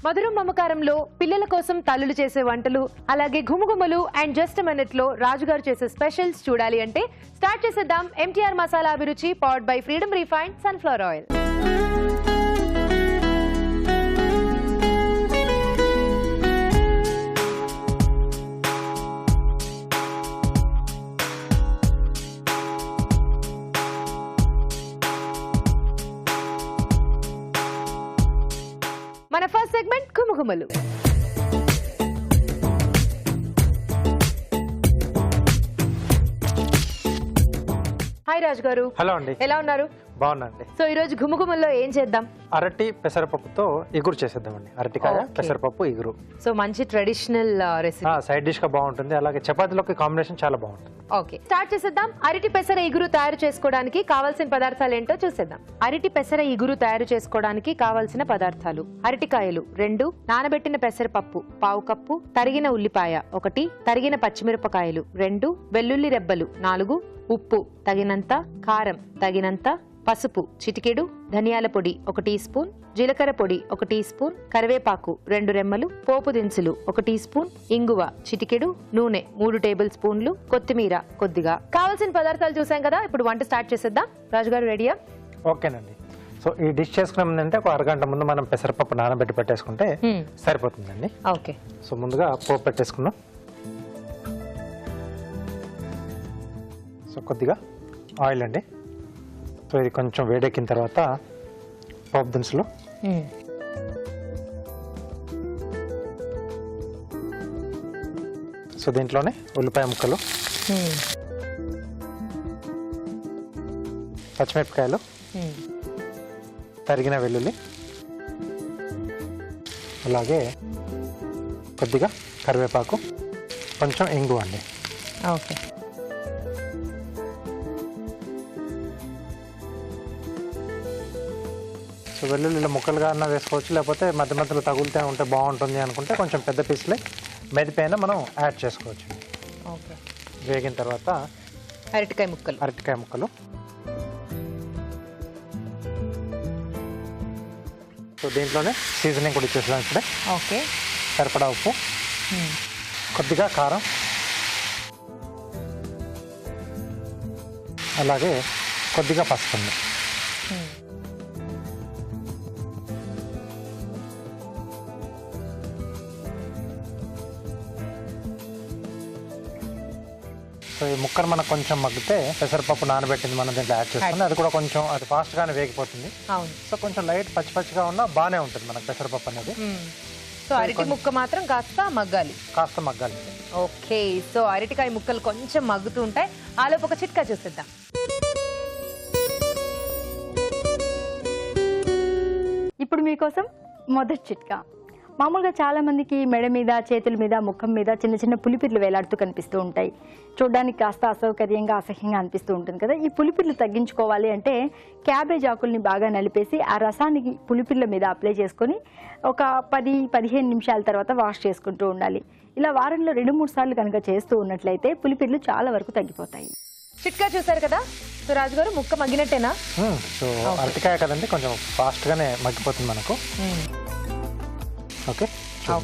మధురం మమకారంలో పిల్లల కోసం తల్లులు చేసే వంటలు అలాగే ఘుమఘుమలు అండ్ జస్ట్ మినిట్ లో రాజుగారు చేసే స్పెషల్స్ చూడాలి అంటే స్టార్ట్ చేసేద్దాం ఎంటీఆర్ మసాలా అభిరుచి powered by freedom refined sunflower oil. మన ఫస్ట్ సెగ్మెంట్ ఘుమఘుమలు. హాయ్ రాజు గారు. హలో అండి, ఎలా ఉన్నారు? బాగున్నాండి. సో ఈ రోజు ఘుమఘుమల్లో ఏం చేద్దాం? అరటి పెసరపప్పుతో ఇగురు చేసేద్దామండి. అరటికాయ పెసరపప్పు ఇగురు. సో మంచి ట్రెడిషనల్ రెసిపీ, సైడ్ డిష్ గా బాగుంటుంది, అలాగే చపాతీలోకి కాంబినేషన్ చాలా బాగుంటుంది. ఓకే, స్టార్ట్ చేసేద్దాం. అరటి పెసర ఇగురు తయారు చేసుకోవడానికి కావాల్సిన పదార్థాలు ఏంటో చూసేద్దాం. అరటి పెసర ఇగురు తయారు చేసుకోవడానికి కావాల్సిన పదార్థాలు: అరటికాయలు 2, నానబెట్టిన పెసరపప్పు 1/2 కప్పు, తరిగిన ఉల్లిపాయ 1, తరిగిన పచ్చిమిరపకాయలు 2, వెల్లుల్లి రెబ్బలు 4, ఉప్పు తగినంత, కారం తగినంత, పసుపు చిటికెడు, ధనియాల పొడి 1 టీ స్పూన్, జీలకర్ర పొడి 1 టీ స్పూన్, కరివేపాకు 2 రెమ్మలు, పోపు దినుసులు 1 టీ స్పూన్, ఇంగువ చిటికెడు, నూనె 3 టేబుల్ స్పూన్లు, కొత్తిమీర కొద్దిగా. కావాల్సిన పదార్థాలు చూసాం కదా, ఇప్పుడు వంట స్టార్ట్ చేసేద్దాం. రాజుగారు రెడీయా? ఓకేనండి. సో ఈ డిష్ చేసుకునే ముందంటే ఒక అరగంట ముందు మనం పెసరపప్పు నానబెట్టి పెట్టేసుకుంటే సరిపోతుందండి. ఓకే, సో ముందుగా పోపు పెట్టేసుకుందాం. సో కొద్దిగా ఆయిల్ అండి. సో ఇది కొంచెం వేడెక్కిన తర్వాత పోపు దినుసులు, సో దీంట్లోనే ఉల్లిపాయ ముక్కలు, పచ్చిమిరపకాయలు, తరిగిన వెల్లుల్లి, అలాగే కొద్దిగా కరివేపాకు, కొంచెం ఇంగు అండి. ఓకే, సో వెల్లుల్లిలో ముక్కలుగా అన్న వేసుకోవచ్చు, లేకపోతే మధ్య మధ్యలో తగులుతూ ఉంటే బాగుంటుంది అనుకుంటే కొంచెం పెద్ద పీసులే మెదిపైన మనం యాడ్ చేసుకోవచ్చు. ఓకే, వేగిన తర్వాత అరటికాయ ముక్కలు, సో దీంట్లోనే సీజనింగ్ కూడా ఇచ్చేసాం ఇప్పుడే. ఓకే, సరిపడా ఉప్పు, కొద్దిగా కారం, అలాగే కొద్దిగా పసుపు ఉంది. సో ఈ ముక్కలు మనకు కొంచెం మగ్గితే పెసరపప్పు నానబెట్టింది మనం దీంట్లో యాడ్ చేసుకుని అది కూడా కొంచెం అది ఫాస్ట్గానే వేగిపోతుంది. సో కొంచెం లైట్ పచ్చిగా ఉన్నా బాగానే ఉంటుంది మనకు పెసరపప్పు అనేది. సో అరటి ముక్క మాత్రం కాస్త మగ్గాలి. ఓకే, సో అరటికాయ ముక్కలు కొంచెం మగ్గుతూ ఉంటాయి. ఆలోపు ఒక చిట్కా చూసేద్దాం. ఇప్పుడు మీకోసం మొదటి చిట్కా. మామూలుగా చాలా మందికి మెడ మీద, చేతుల మీద, ముఖం మీద చిన్న చిన్న పులిపిర్లు వేలాడుతూ కనిపిస్తూ ఉంటాయి. చూడడానికి కాస్త అసౌకర్యంగా, అసహ్యంగా అనిపిస్తూ ఉంటుంది కదా. ఈ పులిపిర్లు తగ్గించుకోవాలి అంటే క్యాబేజ్ ఆకుల్ని బాగా నలిపేసి ఆ రసానికి పులిపిర్ల మీద అప్లై చేసుకొని ఒక 10-15 నిమిషాల తర్వాత వాష్ చేసుకుంటూ ఉండాలి. ఇలా వారంలో 2-3 సార్లు కనుక చేస్తూ ఉన్నట్లయితే పులిపిర్లు చాలా వరకు తగ్గిపోతాయి. చిట్కా చూసారు కదా. సో రాజుగారు, ముక్క మగ్గినట్టేనా? సో అరటికాయ కదండి, కొంచెం ఫాస్ట్గానే మగ్గిపోతుంది మనకు. ఓకే, సో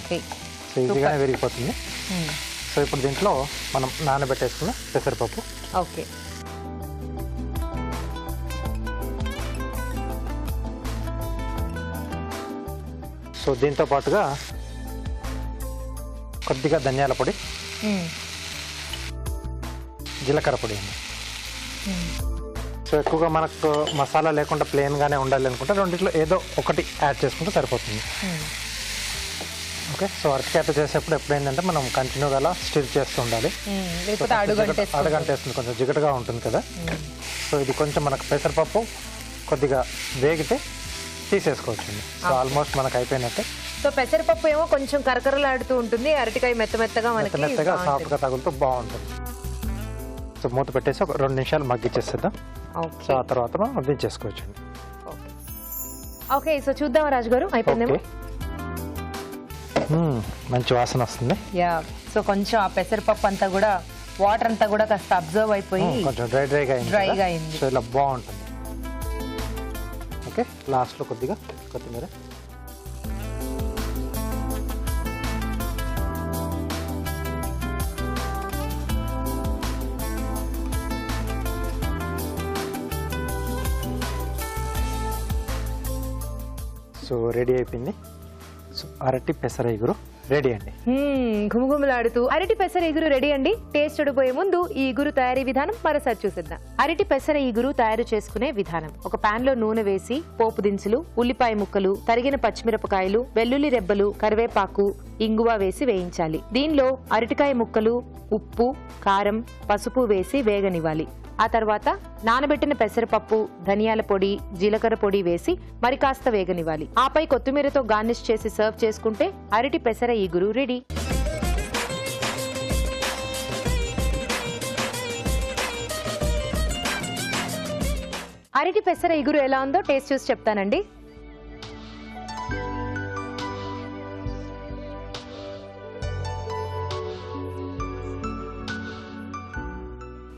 ఈజీగానే విరిగిపోతుంది. సో ఇప్పుడు దీంట్లో మనం నానబెట్టేసుకున్న పెసరపప్పు. ఓకే, సో దీంతో పాటుగా కొద్దిగా ధనియాల పొడి, జీలకర్ర పొడి అండి. సో ఎక్కువగా మనకు మసాలా లేకుండా ప్లెయిన్గానే ఉండాలి అనుకుంటే రెండిట్లో ఏదో ఒకటి యాడ్ చేసుకుంటే సరిపోతుంది. ఓకే, సో అరటికాయతో చేసేప్పుడు ఎప్పుడైందంటే మనం కంటిన్యూగా అలా స్టిర్ చేస్తూ ఉండాలి. అడగంటేస్తుంది, కొంచెం జిగటగా ఉంటుంది కదా. సో ఇది కొంచెం మనకు పెసరపప్పు కొద్దిగా వేగితే తీసేసుకోవచ్చు. సో ఆల్మోస్ట్ మనకు అయిపోయినట్టే. సో పెసరపప్పు ఏమో కొంచెం కరకరలాడుతూ ఉంటుంది, అరటికాయ మెత్తగా సాఫ్ట్గా తగులుతూ బాగుంటుంది. సో మూత పెట్టేసి ఒక 2 నిమిషాలు మగ్గిచ్చేసేద్దాం. సో ఆ తర్వాత మనం వడ్డించేసుకోవచ్చు. ఓకే, సో చూద్దాం రాజుగారు, అయిపోయిందేమో. మంచి వాసన వస్తుంది. సో కొంచెం ఆ పెసరపప్పు అంతా కూడా, వాటర్ అంతా కూడా కాస్త అబ్జర్వ్ అయిపోయి కొంచెం డ్రైగా అయింది. సో ఇలా బాగుంటుంది. ఓకే, లాస్ట్లో కొద్దిగా కొత్తిమీర. సో రెడీ అయిపోయింది. సో అరటి పెసర ఇగురు రెడీ అండి. ఘుమఘుమలాడుతూ అరటి పెసర ఇగురు రెడీ అండి. టేస్ట్ చూడబోయే ముందు ఈ ఇగురు తయారీ విధానం మరోసారి చూసేద్దాం. అరటి పెసర ఇగురు తయారు చేసుకునే విధానం: ఒక పాన్ లో నూనె వేసి పోపు దినుసులు, ఉల్లిపాయ ముక్కలు, తరిగిన పచ్చిమిరపకాయలు, వెల్లుల్లి రెబ్బలు, కరివేపాకు, ఇంగువ వేసి వేయించాలి. దీనిలో అరటికాయ ముక్కలు, ఉప్పు, కారం, పసుపు వేసి వేగనివ్వాలి. ఆ తర్వాత నానబెట్టిన పెసరపప్పు, ధనియాల పొడి, జీలకర్ర పొడి వేసి మరి కాస్త వేగనివ్వాలి. ఆపై కొత్తిమీరతో గార్నిష్ చేసి సర్వ్ చేసుకుంటే అరటి పెసర ఇగురు రెడీ. అరటి పెసర ఇగురు ఎలా ఉందో టేస్ట్ చూసి చెప్తానండి.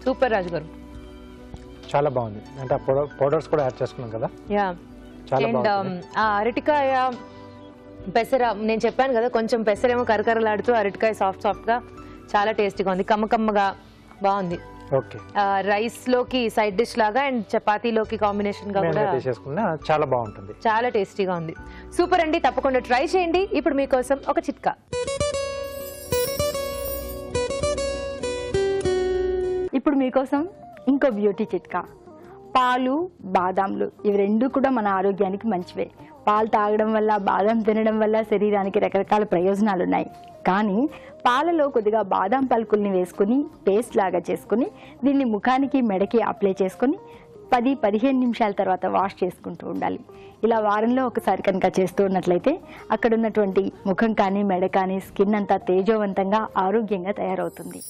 సూపర్ రాజు గారు, చాలా బాగుంది. అంటే పౌడర్స్ కూడా యాడ్ చేసుకున్నాం కదా. యా, చాలా అండ్ బాగుంది. ఆ అరటికాయ పెసర నేను చెప్పాను కదా, కొంచెం పెసరేమో కరకరలాడుతూ అరటికాయ సాఫ్ట్ సాఫ్ట్ గా చాలా టేస్టీగా ఉంది, కమ్మకమ్మగా బాగుంది. ఓకే, రైస్ లోకి సైడ్ డిష్ లాగా అండ్ చపాతీలోకి కాంబినేషన్ గా కూడా చేసుకున్నా చాలా బాగుంటుంది. చాలా టేస్టీగా ఉంది. సూపర్ అండి, తప్పకుండా ట్రై చేయండి. ఇప్పుడు మీకోసం ఒక చిట్కా. ఇప్పుడు మీకోసం ఇంకో బ్యూటీ చిట్కా. పాలు, బాదాంలు ఇవి రెండు కూడా మన ఆరోగ్యానికి మంచివే. పాలు తాగడం వల్ల, బాదం తినడం వల్ల శరీరానికి రకరకాల ప్రయోజనాలు ఉన్నాయి. కానీ పాలలో కొద్దిగా బాదం పలుకుల్ని వేసుకుని పేస్ట్ లాగా చేసుకుని దీన్ని ముఖానికి, మెడకి అప్లై చేసుకుని 10-15 నిమిషాల తర్వాత వాష్ చేసుకుంటూ ఉండాలి. ఇలా వారంలో ఒకసారి కనుక చేస్తూ ఉన్నట్లయితే అక్కడ ఉన్నటువంటి ముఖం కానీ, మెడ కానీ, స్కిన్ అంతా తేజోవంతంగా, ఆరోగ్యంగా తయారవుతుంది.